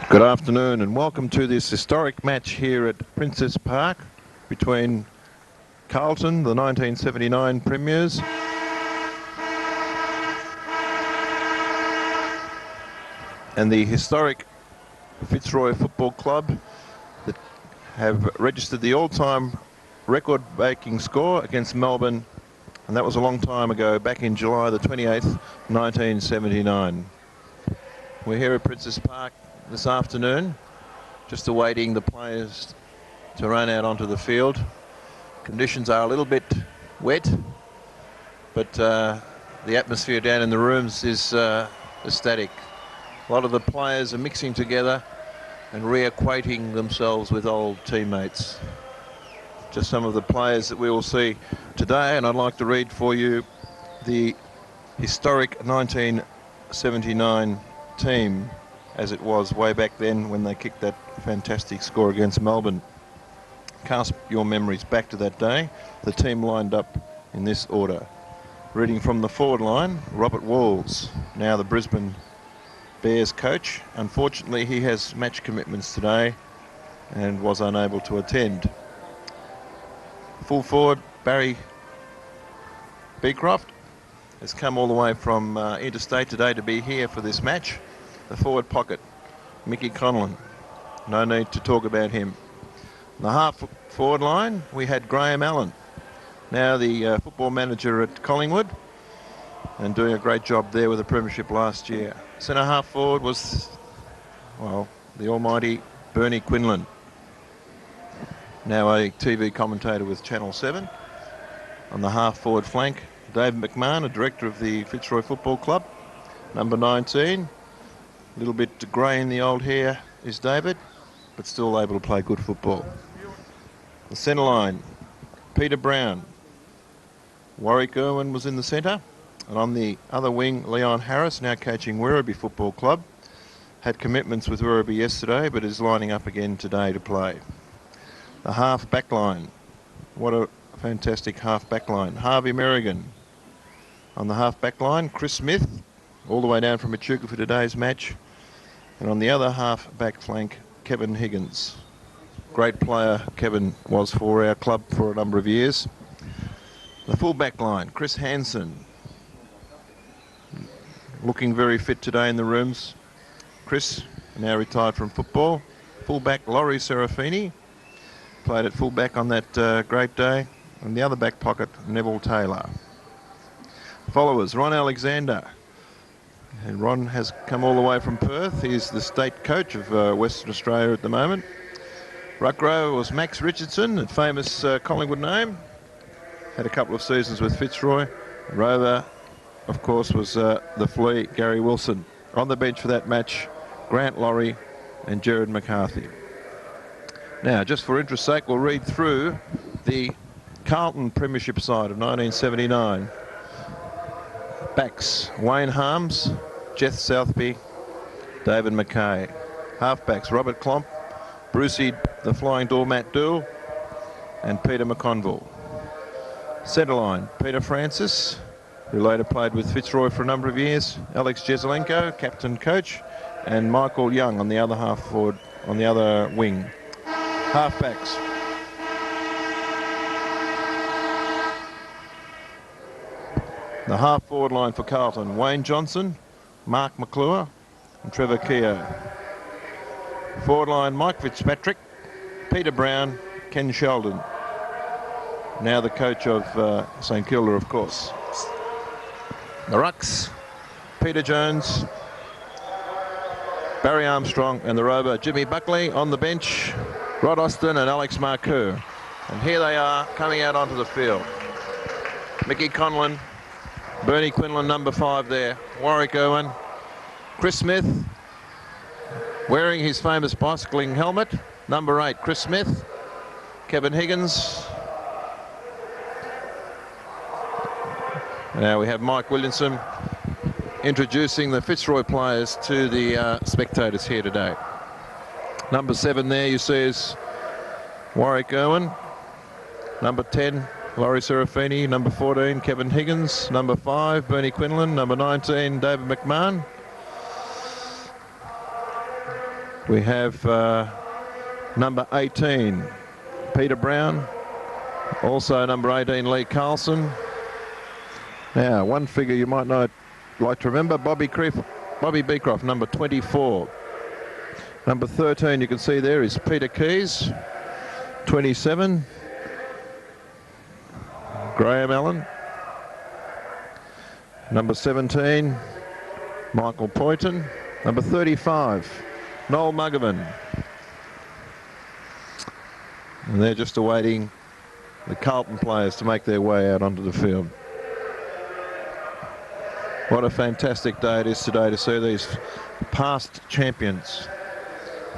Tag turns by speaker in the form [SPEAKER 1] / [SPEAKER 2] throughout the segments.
[SPEAKER 1] Good afternoon and welcome to this historic match here at Princess Park between Carlton, the 1979 Premiers, and the historic Fitzroy Football Club that have registered the all-time record-breaking score against Melbourne, and that was a long time ago, back in July the 28th, 1979. We're here at Princess Park this afternoon, just awaiting the players to run out onto the field. Conditions are a little bit wet, but the atmosphere down in the rooms is ecstatic. A lot of the players are mixing together and reacquainting themselves with old teammates. Just some of the players that we will see today, and I'd like to read for you the historic 1979 team as it was way back then when they kicked that fantastic score against Melbourne. Cast your memories back to that day. The team lined up in this order. Reading from the forward line, Robert Walls, now the Brisbane Bears coach. Unfortunately, he has match commitments today and was unable to attend. Full forward, Barry Beecroft has come all the way from interstate today to be here for this match. The forward pocket, Mickey Conlon. No need to talk about him. The half forward line, we had Graham Allen, now the football manager at Collingwood, and doing a great job there with the premiership last year. Centre half forward was, well, the almighty Bernie Quinlan, now a TV commentator with Channel 7. On the half forward flank, David McMahon, a director of the Fitzroy Football Club. Number 19. A little bit grey in the old hair is David, but still able to play good football. The centre line, Peter Brown. Warwick Irwin was in the centre. And on the other wing, Leon Harris, now coaching Werribee Football Club. Had commitments with Werribee yesterday, but is lining up again today to play. The half back line. What a fantastic half back line. Harvey Merrigan. On the half back line, Chris Smith, all the way down from Echuca for today's match. And on the other half back flank, Kevin Higgins. Great player Kevin was for our club for a number of years. The full back line, Chris Hansen. Looking very fit today in the rooms. Chris, now retired from football. Full back, Laurie Serafini. Played at full back on that great day. And the other back pocket, Neville Taylor. Followers, Ron Alexander. And Ron has come all the way from Perth. He's the state coach of Western Australia at the moment. Ruck row was Max Richardson, a famous Collingwood name. Had a couple of seasons with Fitzroy. Rover, of course, was the flea, Gary Wilson. On the bench for that match, Grant Laurie and Gerard McCarthy. Now, just for interest's sake, we'll read through the Carlton Premiership side of 1979. Backs, Wayne Harms, Jeff Southby, David Mackay. Halfbacks, Robert Klomp, Brucey, the Flying Doormat Dool, and Peter McConville. Centre line, Peter Francis, who later played with Fitzroy for a number of years, Alex Jezelenko, captain coach, and Michael Young on the other half forward, on the other wing. Halfbacks. The half-forward line for Carlton, Wayne Johnson, Mark McClure and Trevor Keogh. Forward line, Mike Fitzpatrick, Peter Brown, Ken Sheldon. Now the coach of St Kilda, of course. The rucks, Peter Jones, Barry Armstrong, and the rover, Jimmy Buckley. On the bench, Rod Austin and Alex Marcoux. And here they are coming out onto the field. Mickey Conlon, Bernie Quinlan, number 5 there. Warwick Irwin. Chris Smith, wearing his famous bicycling helmet. Number 8, Chris Smith. Kevin Higgins. Now we have Mike Williamson introducing the Fitzroy players to the spectators here today. Number 7 there you see is Warwick Irwin. Number 10, Laurie Serafini. Number 14, Kevin Higgins. Number 5, Bernie Quinlan. Number 19, David McMahon. We have number 18, Peter Brown. Also number 18, Lee Carlson. Now, one figure you might not like to remember, Bobby Beecroft, number 24. Number 13, you can see there, is Peter Keys, 27. Graham Allen. Number 17, Michael Poynton. Number 35, Noel Muggerman. And they're just awaiting the Carlton players to make their way out onto the field. What a fantastic day it is today to see these past champions.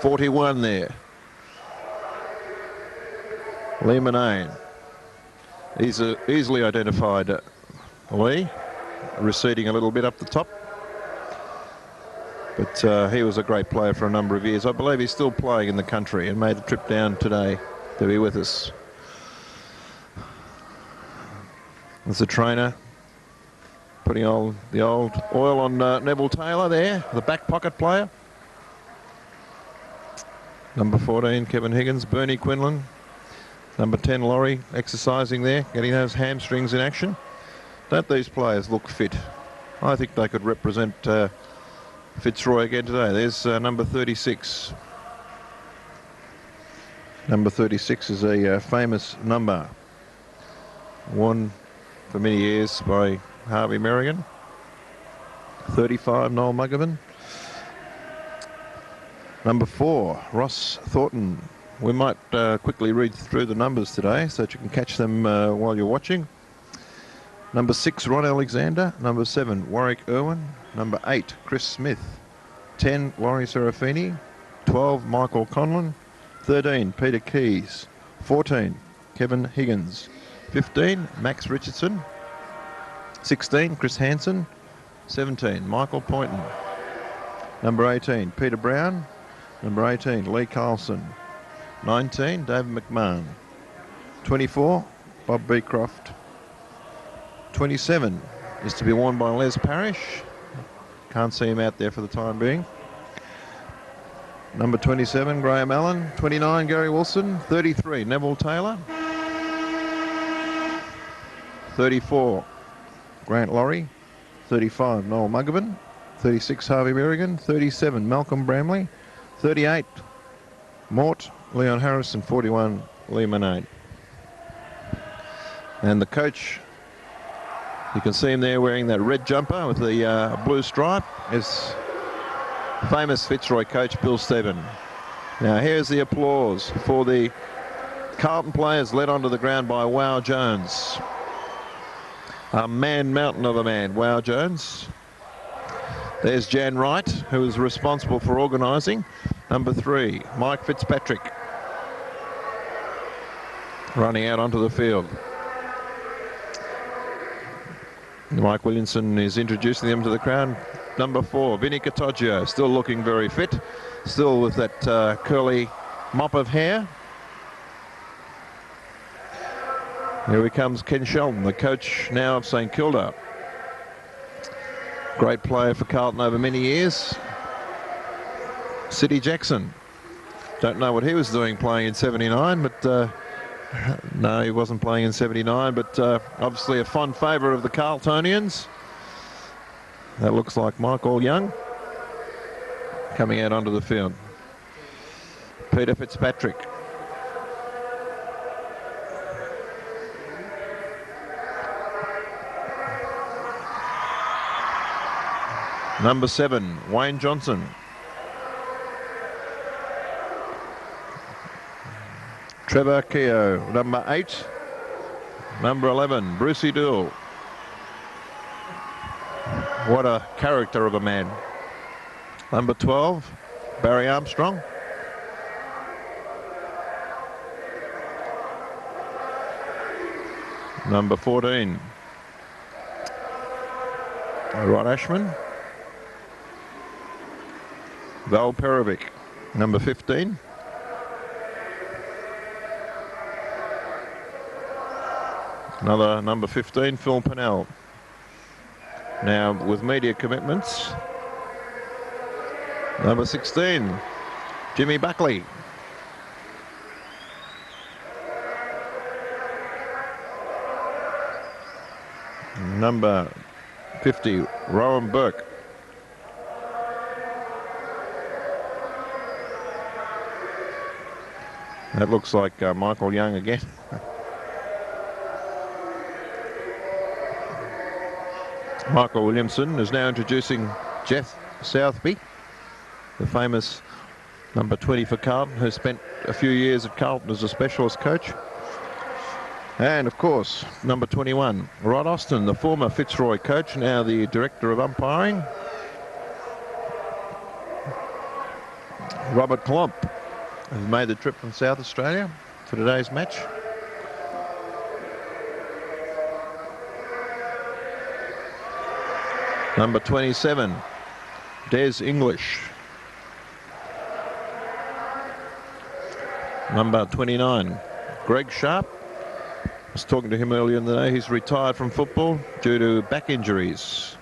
[SPEAKER 1] 41 there. Lee Manane. He's easily identified Lee, receding a little bit up the top. But he was a great player for a number of years. I believe he's still playing in the country and made the trip down today to be with us. There's the trainer putting the old oil on Neville Taylor there, the back pocket player. Number 14, Kevin Higgins. Bernie Quinlan. Number 10, Laurie, exercising there, getting those hamstrings in action. Don't these players look fit? I think they could represent Fitzroy again today. There's number 36. Number 36 is a famous number, worn for many years by Harvey Merrigan. 35, Noel Muggerman. Number 4, Ross Thornton. We might quickly read through the numbers today so that you can catch them while you're watching. Number 6, Ron Alexander. Number 7, Warwick Irwin. Number 8, Chris Smith. 10, Laurie Serafini. 12, Michael Conlon. 13, Peter Keys. 14, Kevin Higgins. 15, Max Richardson. 16, Chris Hansen. 17, Michael Poynton. Number 18, Peter Brown. Number 18, Lee Carlson. 19, David McMahon. 24, Bob Beecroft. 27 is to be worn by Les Parrish. Can't see him out there for the time being. Number 27, Graham Allen. 29, Gary Wilson. 33, Neville Taylor. 34, Grant Laurie. 35, Noel Muggerman. 36, Harvey Merrigan. 37, Malcolm Bramley. 38, Mort Leon Harrison. 41, Lee Manane. And the coach, you can see him there wearing that red jumper with the blue stripe, is famous Fitzroy coach Bill Steven. Now here's the applause for the Carlton players led onto the ground by Wow Jones. A man mountain of a man, Wow Jones. There's Jan Wright, who is responsible for organising. Number 3, Mike Fitzpatrick, running out onto the field. Mike Williamson is introducing them to the crowd. Number 4, Vinny Catoggio, still looking very fit, still with that curly mop of hair. Here he comes, Ken Sheldon, the coach now of St Kilda. Great player for Carlton over many years. City Jackson, don't know what he was doing playing in 79, but no, he wasn't playing in 79, but obviously a fond favourite of the Carltonians. That looks like Michael Young coming out onto the field. Peter Fitzpatrick. Number 7, Wayne Johnson. Trevor Keogh. Number 8. Number 11, Brucey Dool. What a character of a man. Number 12, Barry Armstrong. Number 14, Rod Ashman. Val Perovic. Number 15. Another number 15, Phil Pennell. Now with media commitments, number 16, Jimmy Buckley. Number 50, Rowan Burke. That looks like Michael Young again. Michael Williamson is now introducing Jeff Southby, the famous number 20 for Carlton, who spent a few years at Carlton as a specialist coach. And of course, number 21, Rod Austin, the former Fitzroy coach, now the director of umpiring. Robert Klomp has made the trip from South Australia for today's match. Number 27, Des English. Number 29, Greg Sharp. I was talking to him earlier in the day. He's retired from football due to back injuries.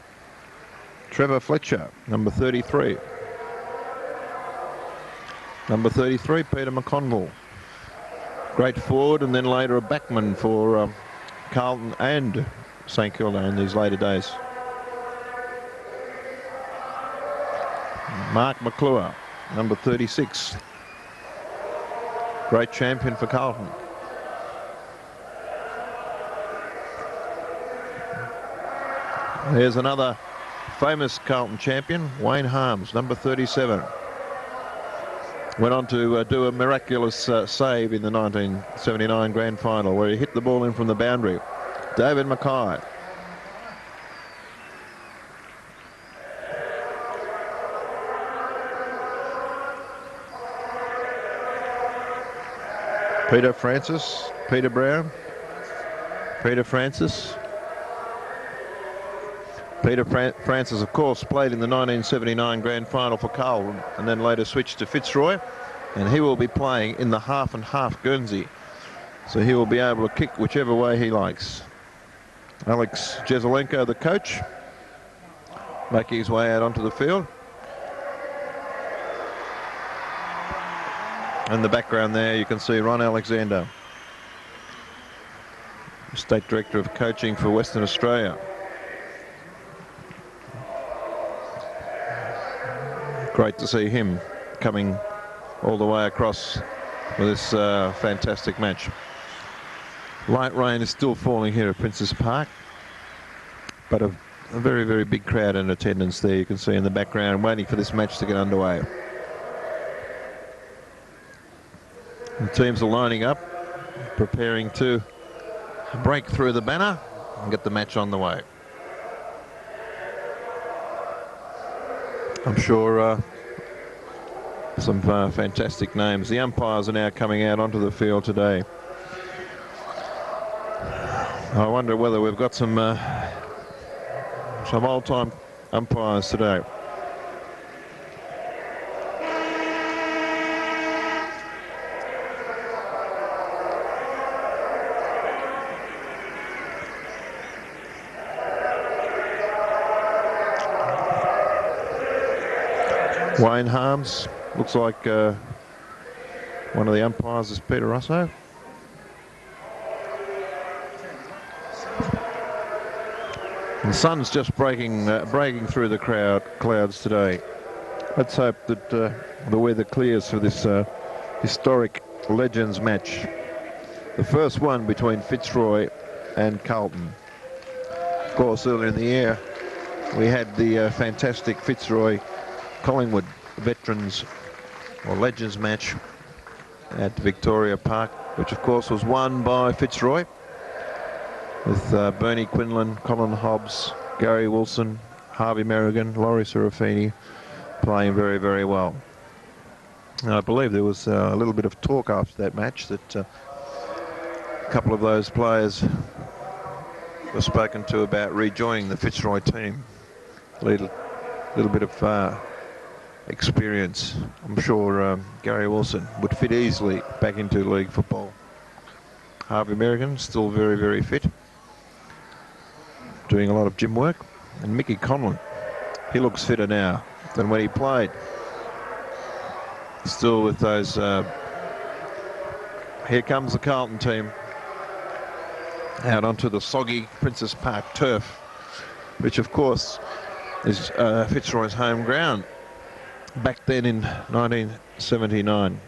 [SPEAKER 1] Trevor Fletcher, number 33. Number 33, Peter McConville. Great forward and then later a backman for Carlton and St Kilda in these later days. Mark McClure, number 36. Great champion for Carlton. There's another famous Carlton champion, Wayne Harms, number 37. Went on to do a miraculous save in the 1979 grand final where he hit the ball in from the boundary. David Mackay. Peter Francis, Peter Brown, Peter Francis. Peter Francis, of course, played in the 1979 grand final for Carlton and then later switched to Fitzroy, and he will be playing in the half and half Guernsey. So he will be able to kick whichever way he likes. Alex Jezelenko, the coach, making his way out onto the field. In the background there, you can see Ron Alexander, State Director of Coaching for Western Australia. Great to see him coming all the way across for this fantastic match. Light rain is still falling here at Princes Park, but a very, very big crowd in attendance there, you can see in the background, waiting for this match to get underway. The teams are lining up, preparing to break through the banner and get the match on the way. I'm sure some fantastic names. The umpires are now coming out onto the field today. I wonder whether we've got some old-time umpires today. Wayne Harms, looks like one of the umpires is Peter Russo. The sun's just breaking through the clouds today. Let's hope that the weather clears for this historic Legends match. The first one between Fitzroy and Carlton. Of course, earlier in the year, we had the fantastic Fitzroy Collingwood Veterans or Legends match at Victoria Park, which of course was won by Fitzroy, with Bernie Quinlan, Colin Hobbs, Gary Wilson, Harvey Merrigan, Laurie Serafini playing very, very well. And I believe there was a little bit of talk after that match that a couple of those players were spoken to about rejoining the Fitzroy team. A little bit of experience. I'm sure Gary Wilson would fit easily back into league football. Harvey Merrigan still very, very fit, doing a lot of gym work. And Mickey Conlon, he looks fitter now than when he played. Still with those. Here comes the Carlton team out onto the soggy Princess Park turf, which of course is Fitzroy's home ground. Back then in 1979,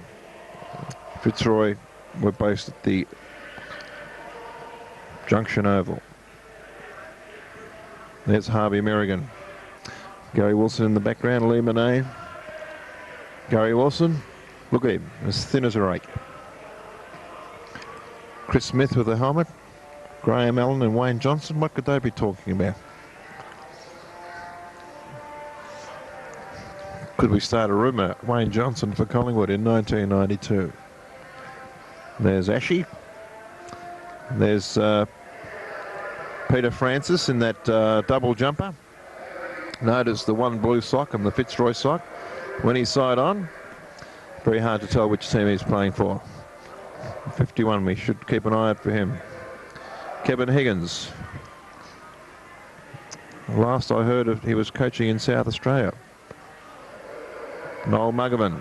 [SPEAKER 1] Fitzroy were based at the Junction Oval. There's Harvey Merrigan. Gary Wilson in the background, Lee Monet. Gary Wilson, look at him, as thin as a rake. Chris Smith with the helmet. Graham Allen and Wayne Johnson, what could they be talking about? Could we start a rumour? Wayne Johnson for Collingwood in 1992. There's Ashy. There's Peter Francis in that double jumper. Notice the one blue sock and the Fitzroy sock. When he's side on, very hard to tell which team he's playing for. 51, we should keep an eye out for him. Kevin Higgins. Last I heard of, he was coaching in South Australia. Noel Muggerman.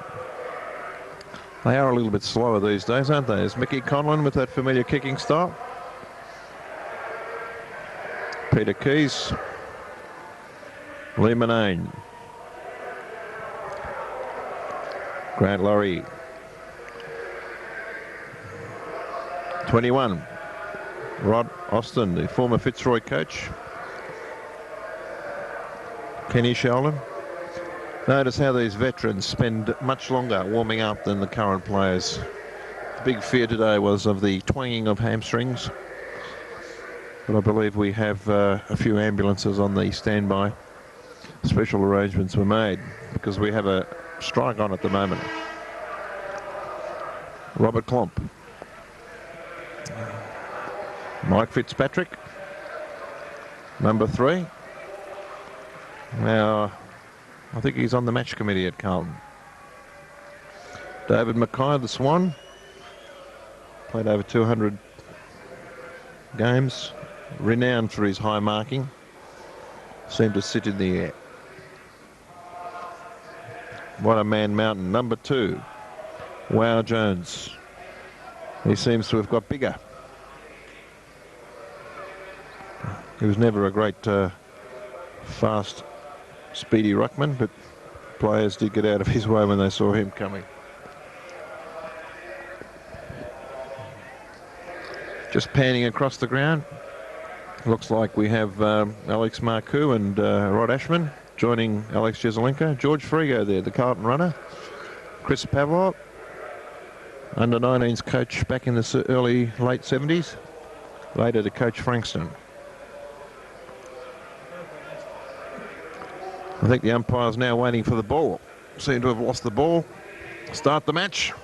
[SPEAKER 1] They are a little bit slower these days, aren't they? There's Mickey Conlon with that familiar kicking style. Peter Keys. Lee Manane. Grant Laurie. 21. Rod Austin, the former Fitzroy coach. Kenny Sheldon. Notice how these veterans spend much longer warming up than the current players. The big fear today was of the twanging of hamstrings. But I believe we have a few ambulances on the standby. Special arrangements were made because we have a strike on at the moment. Robert Klomp. Mike Fitzpatrick, number 3. Now, I think he's on the match committee at Carlton. David Mackay, the Swan, played over 200 games, renowned for his high marking, seemed to sit in the air. What a man mountain. Number 2, Wow Jones. He seems to have got bigger. He was never a great fast, speedy ruckman, but players did get out of his way when they saw him coming. Just panning across the ground. Looks like we have Alex Marcoux and Rod Ashman joining Alex Jesselenko. George Frigo there, the Carlton runner. Chris Pavlov, under-19s coach back in the late 70s. Later to coach Frankston. I think the umpire's now waiting for the ball. Seem to have lost the ball. Start the match.